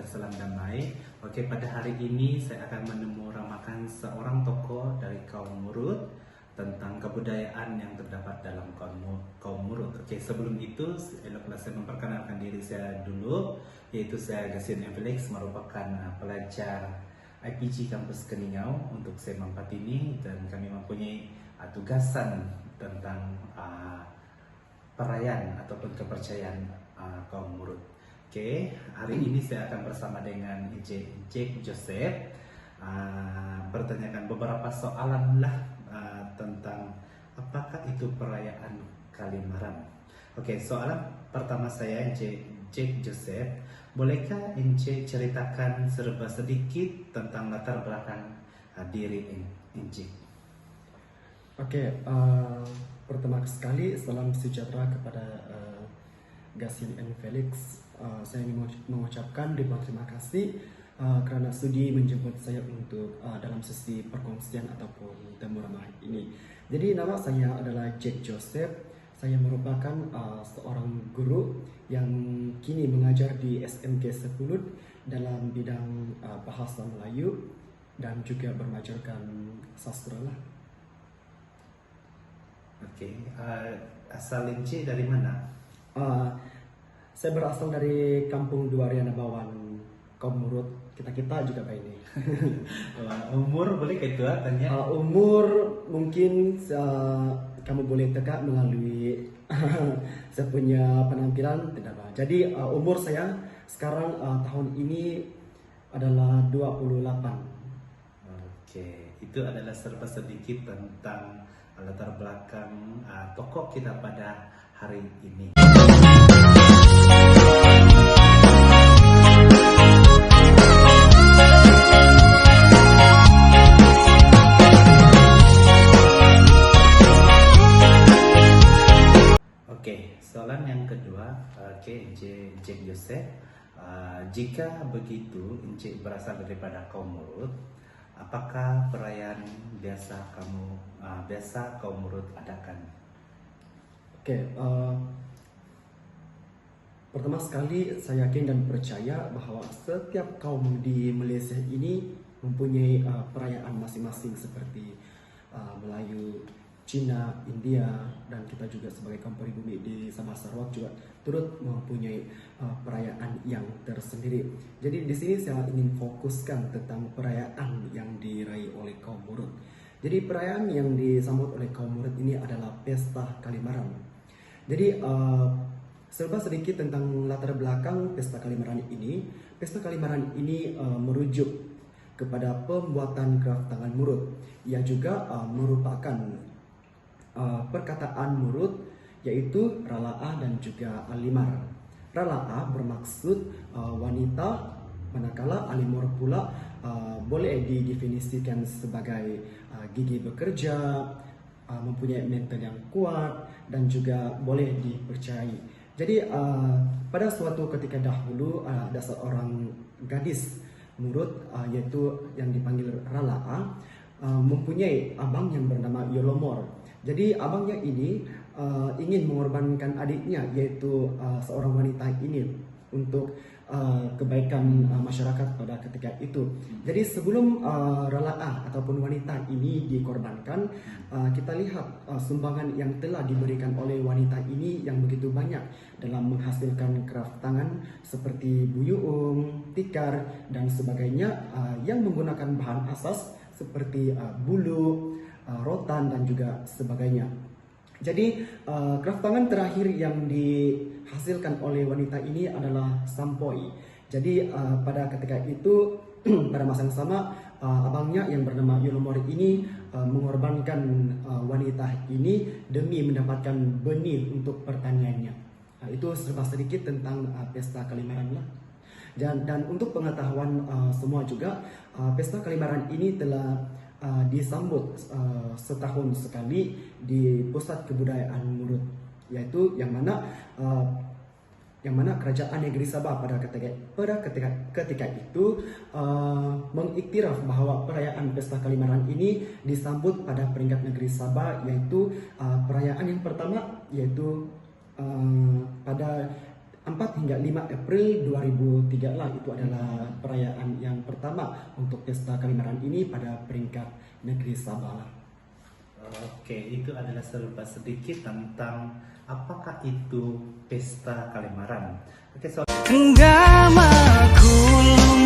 salam damai. Oke, pada hari ini saya akan menyuarakan seorang tokoh dari kaum Murut tentang kebudayaan yang terdapat dalam kaum Murut. Oke, sebelum itu eloklah saya memperkenalkan diri saya dulu, yaitu saya Gasin Felix, merupakan pelajar IPG Kampus Keningau untuk SEM 4 ini, dan kami mempunyai tugasan tentang perayaan ataupun kepercayaan kaum Murut. Oke, hari ini saya akan bersama dengan Encik Joseph bertanyakan beberapa soalan lah tentang apakah itu perayaan Kalimaran. Oke, soalan pertama saya, Encik Joseph, bolehkah Encik ceritakan serba sedikit tentang latar belakang diri Encik? Oke, pertama sekali salam sejahtera kepada Gasin Felix. Saya ingin mengucapkan ribuan terima kasih kerana sudi menjemput saya untuk dalam sesi perkongsian ataupun temu ramah ini. Jadi nama saya adalah Jack Joseph. Saya merupakan seorang guru yang kini mengajar di SMK Sepulut dalam bidang bahasa Melayu dan juga bermajarkan sastra lah. Oke, asal Encik dari mana? Saya berasal dari Kampung Duariana Bawan, kaum Murut. Kita juga Pak ini. Umur boleh ke itu tanya? Umur mungkin kamu boleh tegak melalui saya punya penampilan tidak apa. Jadi umur saya sekarang tahun ini adalah 28. Oke, itu adalah serba sedikit tentang latar belakang tokoh kita pada hari ini. Oke, soalan yang kedua, Encik Joseph, jika begitu Encik berasal daripada kaum Murut, apakah perayaan biasa kaum Murut adakan? Oke, pertama sekali saya yakin dan percaya bahwa setiap kaum di Malaysia ini mempunyai perayaan masing-masing seperti Melayu, Cina, India, dan kita juga sebagai kaum pribumi di Sabah Sarawak juga turut mempunyai perayaan yang tersendiri. Jadi di sini saya ingin fokuskan tentang perayaan yang diraih oleh kaum Murut. Jadi perayaan yang disambut oleh kaum Murut ini adalah Pesta Kalimaran. Jadi serba sedikit tentang latar belakang Pesta Kalimaran ini. Pesta Kalimaran ini merujuk kepada pembuatan kraft tangan Murut yang juga merupakan perkataan Murut, yaitu Rala'a dan juga Alimar. Rala'a bermaksud wanita, manakala Alimar pula boleh didefinisikan sebagai gigih bekerja, mempunyai mental yang kuat, dan juga boleh dipercayai. Jadi pada suatu ketika dahulu ada seorang gadis Murut yaitu yang dipanggil Rala'a, mempunyai abang yang bernama Yolomor. Jadi abangnya ini ingin mengorbankan adiknya, yaitu seorang wanita ini untuk kebaikan masyarakat pada ketika itu. Jadi sebelum Rala'a ataupun wanita ini dikorbankan, kita lihat sumbangan yang telah diberikan oleh wanita ini yang begitu banyak dalam menghasilkan kraft tangan seperti buyuung, tikar, dan sebagainya yang menggunakan bahan asas seperti bulu, rotan, dan juga sebagainya. Jadi kraft tangan terakhir yang dihasilkan oleh wanita ini adalah sampoi. Jadi pada ketika itu pada masa yang sama abangnya yang bernama Yolomor ini mengorbankan wanita ini demi mendapatkan benih untuk pertaniannya. Itu serba sedikit tentang Pesta Kalimaran lah. Dan untuk pengetahuan semua juga, Pesta Kalimaran ini telah disambut setahun sekali di Pusat Kebudayaan Murut, yaitu yang mana Kerajaan Negeri Sabah pada ketika itu mengiktiraf bahawa perayaan Pesta Kalimaran ini disambut pada peringkat negeri Sabah, yaitu perayaan yang pertama yaitu pada 4 hingga 5 April 2003 lah. Itu adalah perayaan yang pertama untuk Pesta Kalimaran ini pada peringkat negeri Sabah lah. Oke, itu adalah serba sedikit tentang apakah itu Pesta Kalimaran. Oke, so Genggamku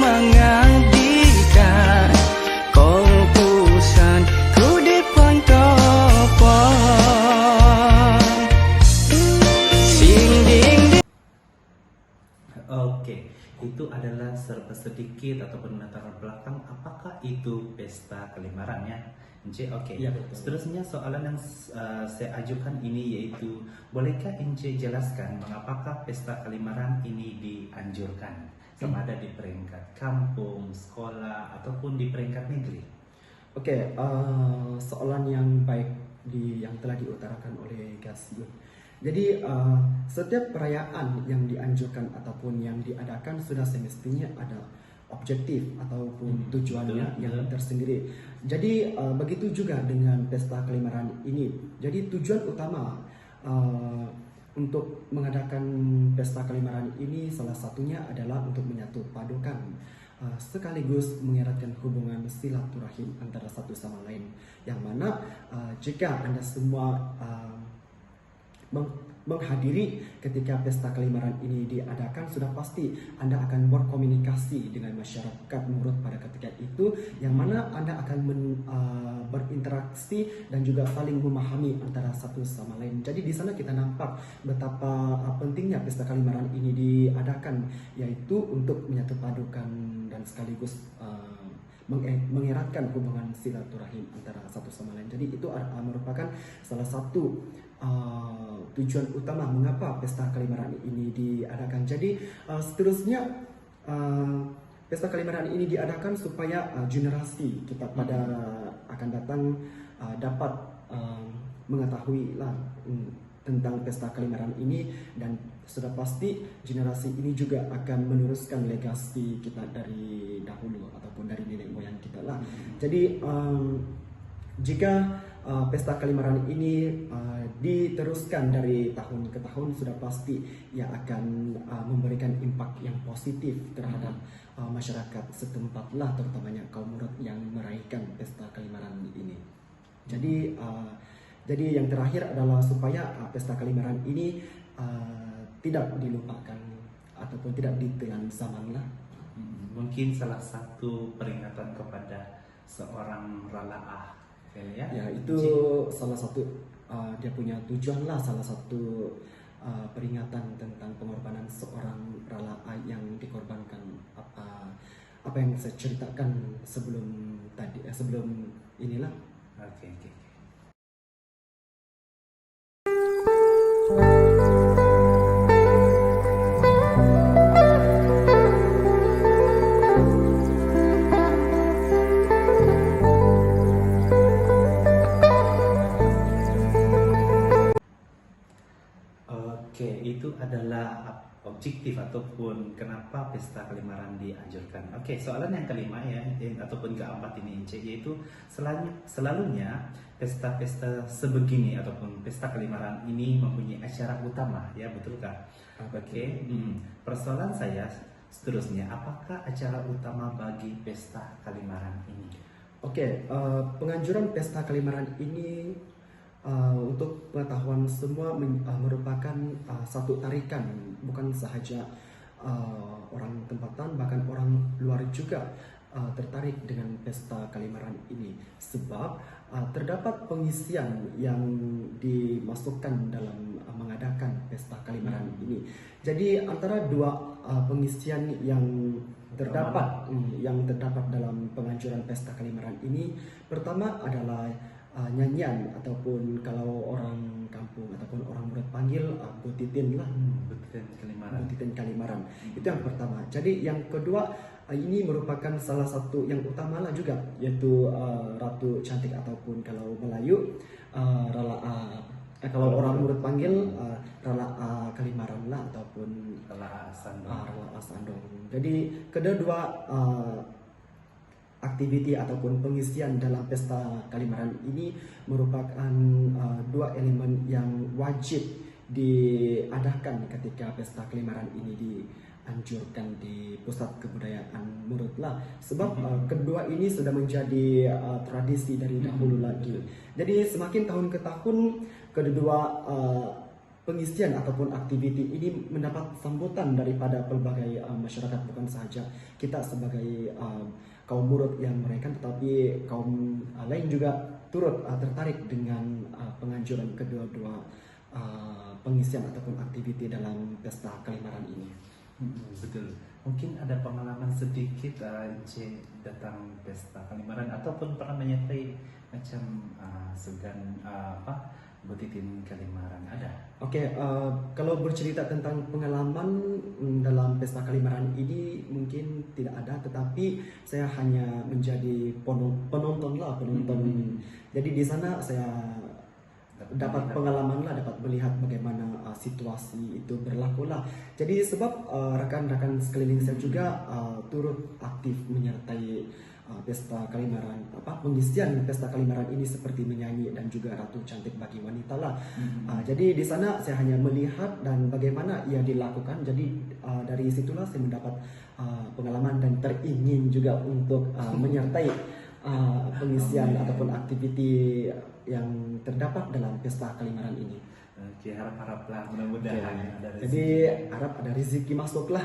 mengabdikan korpusan ku di Pontopon Sinding. Oke, itu adalah serba sedikit ataupun latar belakang apakah itu Pesta Kalimaran ya. Ince, oke. Iya, betul. Seterusnya soalan yang saya ajukan ini yaitu, bolehkah Ince jelaskan mengapakah Pesta Kalimaran ini dianjurkan? Sama ada di peringkat kampung, sekolah, ataupun di peringkat negeri? Oke, soalan yang baik yang telah diutarakan oleh Gasgun. Jadi setiap perayaan yang dianjurkan ataupun yang diadakan sudah semestinya ada objektif ataupun tujuannya betul, yang betul. tersendiri. Jadi begitu juga dengan Pesta Kalimaran ini. Jadi tujuan utama untuk mengadakan Pesta Kalimaran ini salah satunya adalah untuk menyatu padukan sekaligus mengeratkan hubungan silaturahim antara satu sama lain. Yang mana jika Anda semua menghadiri ketika Pesta Kalimaran ini diadakan, sudah pasti Anda akan berkomunikasi dengan masyarakat Murut pada ketika itu, yang mana Anda akan berinteraksi dan juga saling memahami antara satu sama lain. Jadi di sana kita nampak betapa pentingnya Pesta Kalimaran ini diadakan, yaitu untuk menyatu padukan dan sekaligus mengeratkan hubungan silaturahim antara satu sama lain. Jadi itu merupakan salah satu tujuan utama mengapa Pesta Kalimaran ini diadakan. Jadi seterusnya Pesta Kalimaran ini diadakan supaya generasi kita pada akan datang dapat mengetahui lah tentang Pesta Kalimaran ini, dan sudah pasti generasi ini juga akan meneruskan legasi kita dari dahulu ataupun dari nenek moyang kita lah. Jadi jika Pesta Kalimaran ini diteruskan dari tahun ke tahun, sudah pasti ia akan memberikan impak yang positif terhadap masyarakat setempat lah, terutamanya kaum Murut yang meraihkan Pesta Kalimaran ini. Jadi yang terakhir adalah supaya Pesta Kalimaran ini tidak dilupakan ataupun tidak ditelan zaman lah. Mungkin salah satu peringatan kepada seorang ralaah, ya? Ya, itu salah satu dia punya tujuan lah, salah satu peringatan tentang pengorbanan seorang ralaah yang dikorbankan apa yang saya ceritakan sebelum inilah. Oke. Oke, itu adalah objektif ataupun kenapa Pesta Kalimaran dianjurkan. Oke, soalan yang kelima ya, ataupun keempat ini Ince, yaitu selalunya pesta-pesta sebegini ataupun Pesta Kalimaran ini mempunyai acara utama, ya betulkah? Oke, persoalan saya seterusnya, apakah acara utama bagi Pesta Kalimaran ini? Oke, penganjuran Pesta Kalimaran ini untuk pengetahuan semua merupakan satu tarikan, bukan sahaja orang tempatan, bahkan orang luar juga tertarik dengan Pesta Kalimaran ini, sebab terdapat pengisian yang dimasukkan dalam mengadakan Pesta Kalimaran ini. Jadi antara dua pengisian yang terdapat dalam penganjuran Pesta Kalimaran ini, pertama adalah nyanyian ataupun kalau orang kampung ataupun orang Murut panggil butitin lah, butitin Kalimaran. Itu yang pertama. Jadi yang kedua ini merupakan salah satu yang utama lah juga, yaitu Ratu Cantik ataupun kalau Melayu kalau orang Murut panggil Rala'a Kalimaran lah ataupun Rala'a Sandong. Jadi kedua aktiviti ataupun pengisian dalam Pesta Kalimaran ini merupakan dua elemen yang wajib diadakan ketika pesta Kalimaran ini dianjurkan di pusat kebudayaan Murut lah. Sebab kedua ini sudah menjadi tradisi dari dahulu lagi. Jadi semakin tahun ke tahun kedua pengisian ataupun aktiviti ini mendapat sambutan daripada pelbagai masyarakat, bukan sahaja kita sebagai kaum Murut yang merayakan, tetapi kaum lain juga turut tertarik dengan penganjuran kedua-dua pengisian ataupun aktiviti dalam pesta Kalimaran ini. Betul. Mungkin ada pengalaman sedikit Encik datang pesta Kalimaran ataupun pernah menyertai macam segan butitin Kalimaran, ada? Oke, kalau bercerita tentang pengalaman dalam pesta Kalimaran ini mungkin tidak ada, tetapi saya hanya menjadi penonton. Jadi di sana saya dapat pengalaman lah, dapat melihat bagaimana situasi itu berlaku lah. Jadi sebab rekan-rekan sekeliling saya juga turut aktif menyertai pesta Kalimaran, pengisian pesta Kalimaran ini seperti menyanyi dan juga ratu cantik bagi wanita lah. Jadi di sana saya hanya melihat dan bagaimana ia dilakukan. Jadi dari situlah saya mendapat pengalaman dan teringin juga untuk menyertai pengisian ataupun aktiviti yang terdapat dalam pesta Kalimaran ini. Oke, harap-haraplah mudah-mudahan ada rezeki. Jadi harap ada rezeki masuk lah.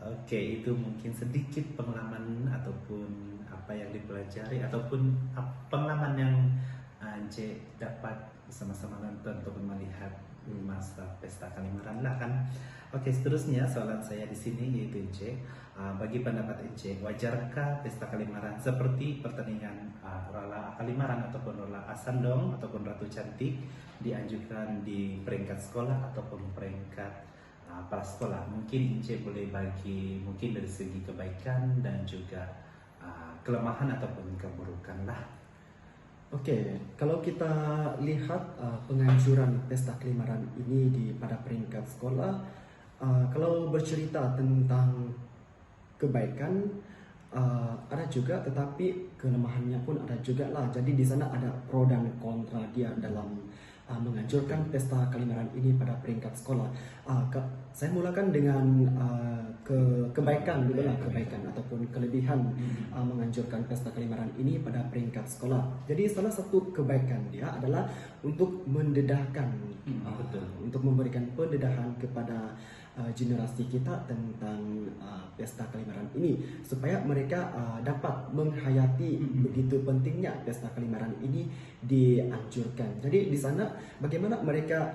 Oke, itu mungkin sedikit pengalaman ataupun apa yang dipelajari ataupun pengalaman yang Encik dapat bersama-sama nonton untuk melihat masa pesta Kalimaran lah kan. Oke, seterusnya soalan saya di sini yaitu Encik, bagi pendapat Encik, wajarkah pesta Kalimaran seperti pertandingan Rola Kalimaran ataupun Rola Asandong ataupun Ratu Cantik dianjurkan di peringkat sekolah ataupun peringkat prasekolah? Mungkin Encik boleh bagi mungkin dari segi kebaikan dan juga kelemahan ataupun keburukan lah. Oke, kalau kita lihat penganjuran pesta Kalimaran ini pada peringkat sekolah, kalau bercerita tentang kebaikan ada juga, tetapi kelemahannya pun ada juga lah. Jadi di sana ada pro dan kontra dia dalam menganjurkan pesta Kalimaran ini pada peringkat sekolah. Saya mulakan dengan kebaikan dulu lah, kebaikan ataupun kelebihan menganjurkan pesta Kalimaran ini pada peringkat sekolah. Jadi salah satu kebaikan dia adalah untuk mendedahkan, untuk memberikan pendedahan kepada generasi kita tentang pesta Kalimaran ini, supaya mereka dapat menghayati begitu pentingnya pesta Kalimaran ini dianjurkan. Jadi di sana bagaimana mereka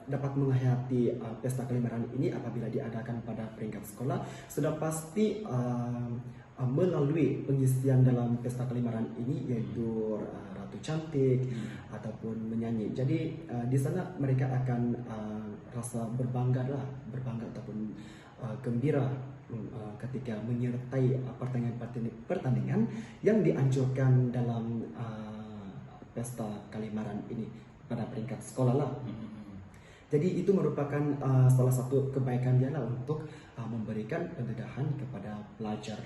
dapat menghayati pesta Kalimaran ini apabila diadakan pada peringkat sekolah, sudah pasti melalui pengisian dalam pesta Kalimaran ini, yaitu ratu cantik ataupun menyanyi. Jadi di sana mereka akan rasa berbangga ataupun gembira ketika menyertai pertandingan yang dianjurkan dalam pesta Kalimaran ini pada peringkat sekolah lah. Jadi itu merupakan salah satu kebaikan dia lah untuk memberikan pendedahan kepada pelajar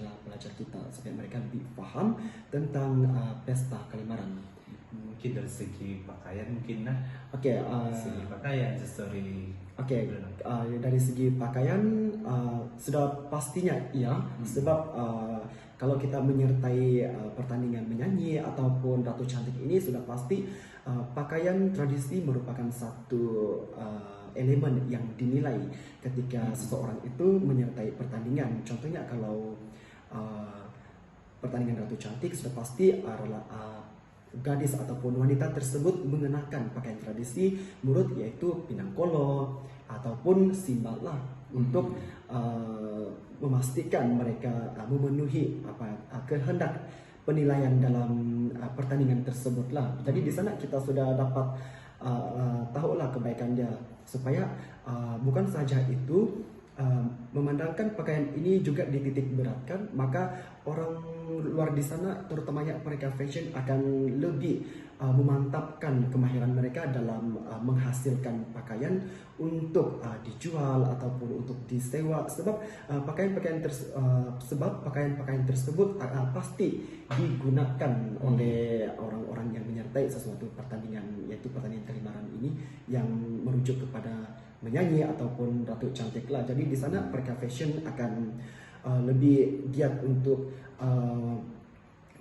kita supaya mereka lebih paham tentang pesta Kalimaran. Mungkin dari segi pakaian mungkin lah. Oke, segi pakaian, story. Dari segi pakaian sudah pastinya iya, sebab kalau kita menyertai pertandingan menyanyi ataupun ratu cantik ini, sudah pasti pakaian tradisi merupakan satu elemen yang dinilai ketika seseorang itu menyertai pertandingan. Contohnya kalau pertandingan ratu cantik, sudah pasti gadis ataupun wanita tersebut mengenakan pakaian tradisi Murut, yaitu pinang kolo ataupun simbal lah, untuk memastikan mereka memenuhi kehendak penilaian dalam pertandingan tersebut lah. Jadi di sana kita sudah dapat tahulah kebaikan dia, supaya bukan saja itu memandangkan pakaian ini juga dititik beratkan, maka orang luar di sana, terutamanya mereka fashion, akan lebih memantapkan kemahiran mereka dalam menghasilkan pakaian untuk dijual ataupun untuk disewa. Sebab pakaian-pakaian tersebut pasti digunakan oleh orang-orang yang menyertai sesuatu pertandingan, yaitu pertandingan kalimaran ini yang merujuk kepada menyanyi ataupun ratu cantik lah. Jadi di sana mereka fashion akan lebih giat untuk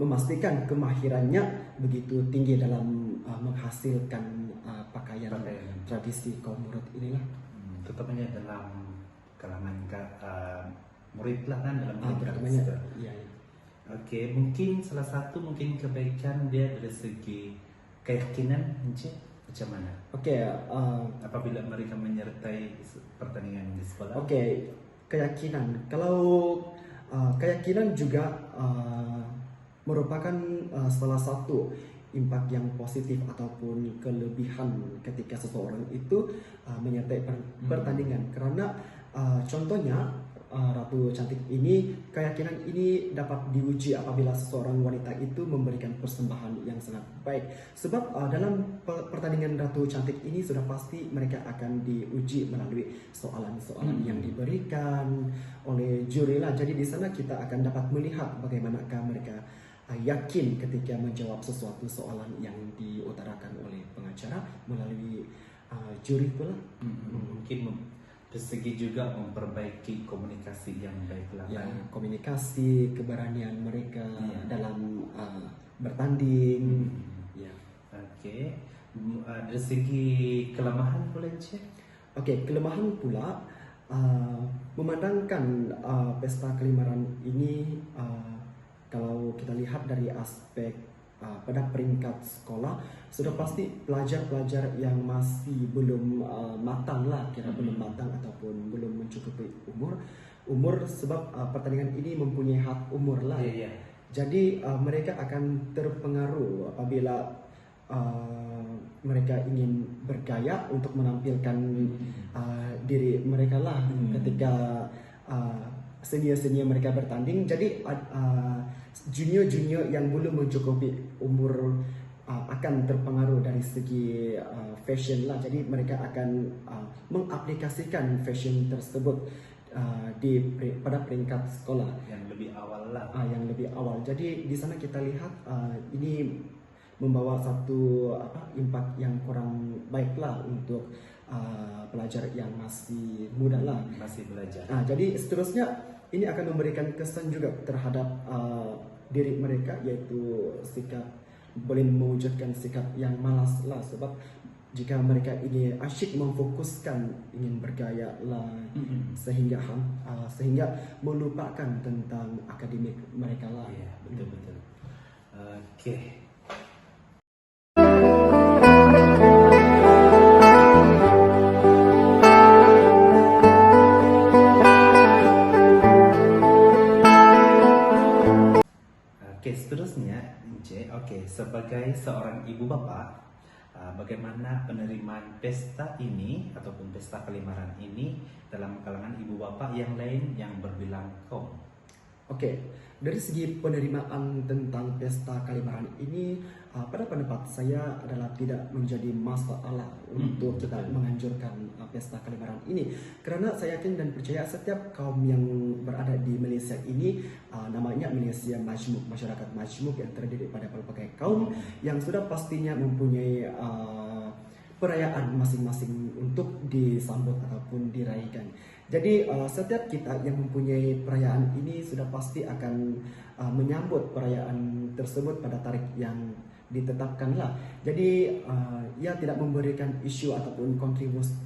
memastikan kemahirannya begitu tinggi dalam menghasilkan pakaian tradisi kaum Murut inilah. Terutamanya dalam kalangan murid lah kan, dalam Terutamanya, iya. Oke, mungkin salah satu kebaikan dia dari segi keyakinan, Encik, macam mana? Oke, Apabila mereka menyertai pertandingan di sekolah. Oke, keyakinan. Kalau keyakinan juga merupakan salah satu impak yang positif ataupun kelebihan ketika seseorang itu menyertai pertandingan. Karena contohnya Ratu Cantik ini, keyakinan ini dapat diuji apabila seseorang wanita itu memberikan persembahan yang sangat baik. Sebab dalam pertandingan Ratu Cantik ini sudah pasti mereka akan diuji melalui soalan-soalan yang diberikan oleh juri lah. Jadi di sana kita akan dapat melihat bagaimanakah mereka yakin ketika menjawab sesuatu soalan yang diutarakan oleh pengacara melalui juri pula. Mungkin dari segi juga memperbaiki komunikasi yang baik lah. Ya, komunikasi, keberanian mereka dalam bertanding. Ya. Oke. Dari segi kelemahan boleh cek? Oke, kelemahan pula memandangkan pesta kalimaran ini kalau kita lihat dari aspek pada peringkat sekolah, sudah pasti pelajar-pelajar yang masih belum matang lah, belum matang ataupun belum mencukupi umur sebab pertandingan ini mempunyai hak umur lah. Jadi mereka akan terpengaruh apabila mereka ingin bergaya untuk menampilkan diri mereka lah ketika senior-senior mereka bertanding. Jadi junior-junior yang belum mencukupi umur akan terpengaruh dari segi fashion lah. Jadi mereka akan mengaplikasikan fashion tersebut pada peringkat sekolah yang lebih awal lah. Yang lebih awal. Jadi di sana kita lihat ini membawa satu impak yang kurang baik lah untuk pelajar yang masih muda lah, masih belajar. Jadi seterusnya ini akan memberikan kesan juga terhadap diri mereka, yaitu sikap, boleh mewujudkan sikap yang malas lah. Sebab jika mereka ingin asyik memfokuskan ingin bergaya lah, sehingga melupakan tentang akademik mereka lah. Iya, betul. Oke. Oke, seterusnya, sebagai seorang ibu bapak, bagaimana penerimaan pesta ini ataupun pesta kalimaran ini dalam kalangan ibu bapak yang lain yang berbilang kaum? Oke, dari segi penerimaan tentang pesta kalimaran ini, pada pendapat saya adalah tidak menjadi masalah untuk kita menganjurkan pesta kalimaran ini. Karena saya yakin dan percaya setiap kaum yang berada di Malaysia ini, namanya Malaysia Majmuk, masyarakat majmuk yang terdiri pada pelbagai kaum yang sudah pastinya mempunyai perayaan masing-masing untuk disambut ataupun diraihkan. Jadi setiap kita yang mempunyai perayaan ini sudah pasti akan menyambut perayaan tersebut pada tarikh yang ditetapkan lah. Jadi ia tidak memberikan isu ataupun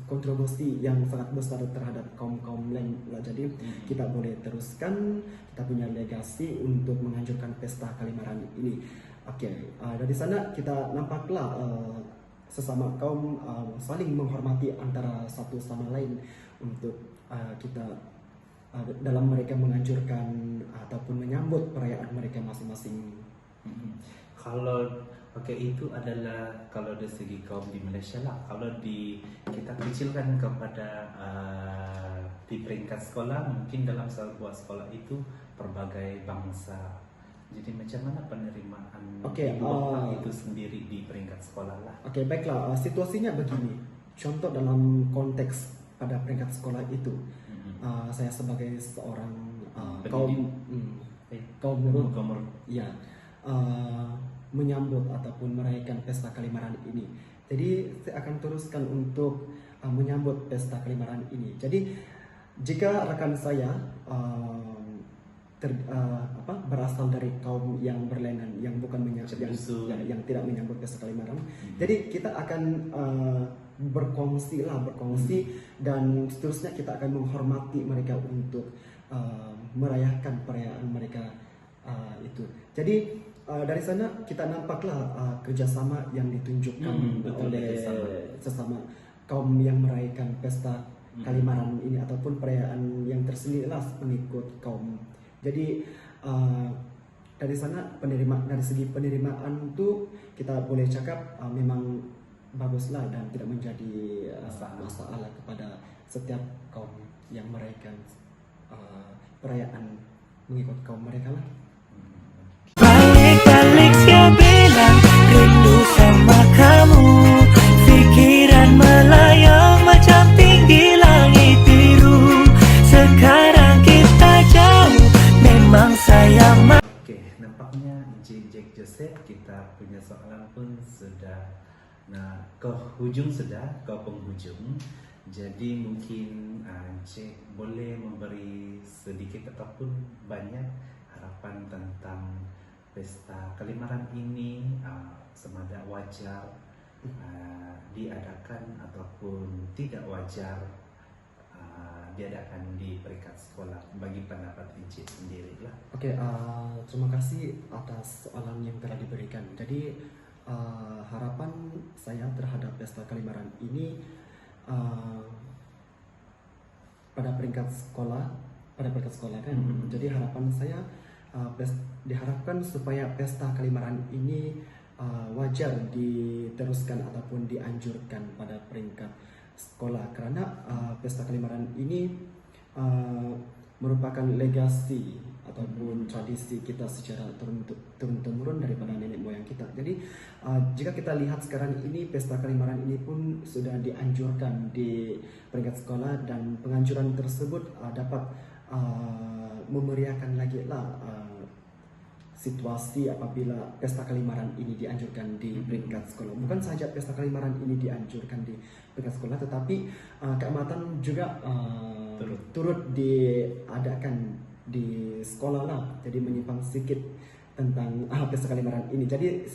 kontroversi yang sangat besar terhadap kaum-kaum lain lah. Jadi kita boleh teruskan, kita punya legasi untuk menganjurkan pesta kalimaran ini. Oke, dari sana kita nampaklah sesama kaum saling menghormati antara satu sama lain untuk kita dalam mereka menganjurkan ataupun menyambut perayaan mereka masing-masing. Kalau itu adalah kalau dari segi kaum di Malaysia lah. Kalau kita kecilkan kepada di peringkat sekolah mungkin dalam sebuah sekolah itu berbagai bangsa. Jadi macam mana penerimaan Oke, Bapak itu sendiri di peringkat sekolah lah? Oke, baiklah. Situasinya begini. Contoh dalam konteks pada peringkat sekolah itu, saya sebagai seorang kaum Murut, ya, menyambut ataupun merayakan pesta Kalimaran ini. Jadi saya akan teruskan untuk menyambut pesta Kalimaran ini. Jadi jika rekan saya berasal dari kaum yang berlainan, yang bukan yang tidak menyambut pesta Kalimaran, jadi kita akan berkongsi dan seterusnya kita akan menghormati mereka untuk merayakan perayaan mereka itu. Jadi dari sana kita nampaklah kerjasama yang ditunjukkan oleh sesama kaum yang merayakan pesta Kalimaran ini ataupun perayaan yang tersendiri lah mengikut kaum. Jadi dari sana dari segi penerimaan itu kita boleh cakap memang baguslah dan tidak menjadi masalah kepada setiap kaum yang merayakan perayaan mengikut kaum mereka lah. Balik-balik dia bilang rindu sama kamu, pikiran melayang macam tinggi langit biru. Sekarang kita jauh, memang sayang. Oke, nampaknya Jack Joseph kita punya soalan pun sudah ke penghujung. Jadi mungkin Jack boleh memberi sedikit ataupun banyak harapan tentang pesta Kalimaran ini, semada wajar diadakan ataupun tidak wajar diadakan di peringkat sekolah, bagi pendapat Encik sendiri lah. Oke, terima kasih atas soalan yang telah diberikan. Jadi harapan saya terhadap pesta Kalimaran ini pada peringkat sekolah kan. Jadi harapan saya diharapkan supaya pesta Kalimaran ini wajar diteruskan ataupun dianjurkan pada peringkat sekolah, karena pesta Kalimaran ini merupakan legasi ataupun tradisi kita secara turun-temurun daripada nenek moyang kita. Jadi jika kita lihat sekarang ini pesta Kalimaran ini pun sudah dianjurkan di peringkat sekolah, dan penganjuran tersebut dapat memeriahkan lagi lah situasi apabila pesta Kalimaran ini dianjurkan di peringkat sekolah. Bukan saja pesta Kalimaran ini dianjurkan di peringkat sekolah, tetapi keamatan juga turut diadakan di sekolah lah. Jadi menyimpang sedikit tentang pesta Kalimaran ini. Jadi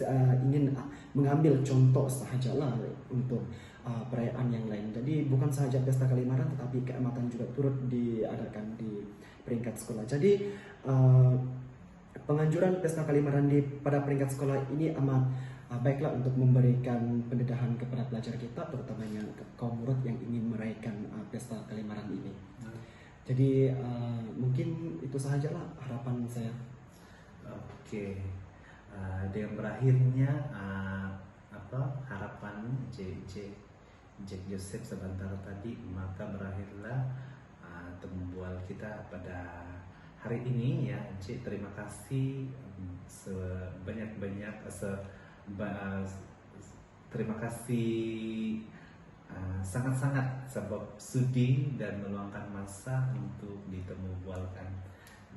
ingin mengambil contoh sahajalah untuk perayaan yang lain. Jadi bukan sahaja pesta Kalimaran, tetapi keamatan juga turut diadakan di peringkat sekolah. Jadi penganjuran pesta Kalimaran pada peringkat sekolah ini amat baiklah untuk memberikan pendedahan kepada pelajar kita, terutamanya kaum murid yang ingin merayakan pesta Kalimaran ini. Jadi mungkin itu sahajalah harapan saya. Oke, dengan berakhirnya harapan Jack Joseph sebentar tadi, maka berakhirlah tembual kita pada hari ini ya. Cik, terima kasih terima kasih sangat-sangat sebab sudi dan meluangkan masa untuk ditemubualkan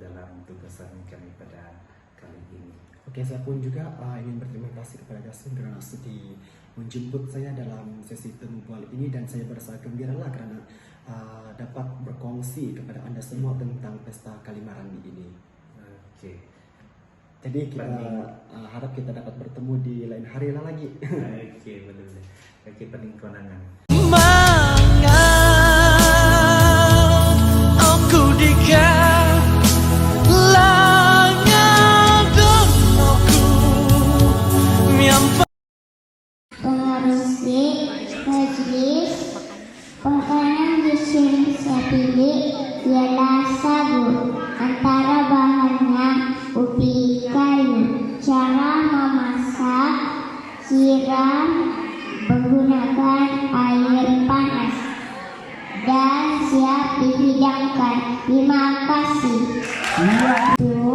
dalam tugasan kami pada kali ini. Oke, saya pun juga ingin berterima kasih kepada Jasin kerana sudi menjemput saya dalam sesi temubual ini, dan saya berasa gembira lah kerana dapat berkongsi kepada anda semua tentang pesta Kalimaran ini. Oke. Jadi kita harap kita dapat bertemu di lain hari lah lagi. Oke, betul. Oke, pening konangan. Aku dekat langit donoku Pengerusi majlis makanan di sini saya pilih ialah sagu. Antara bahannya ubi kayu. Cara memasak: siram menggunakan air panas dan siap dihidangkan. dihidangkan. Terima kasih. Iya. Itu,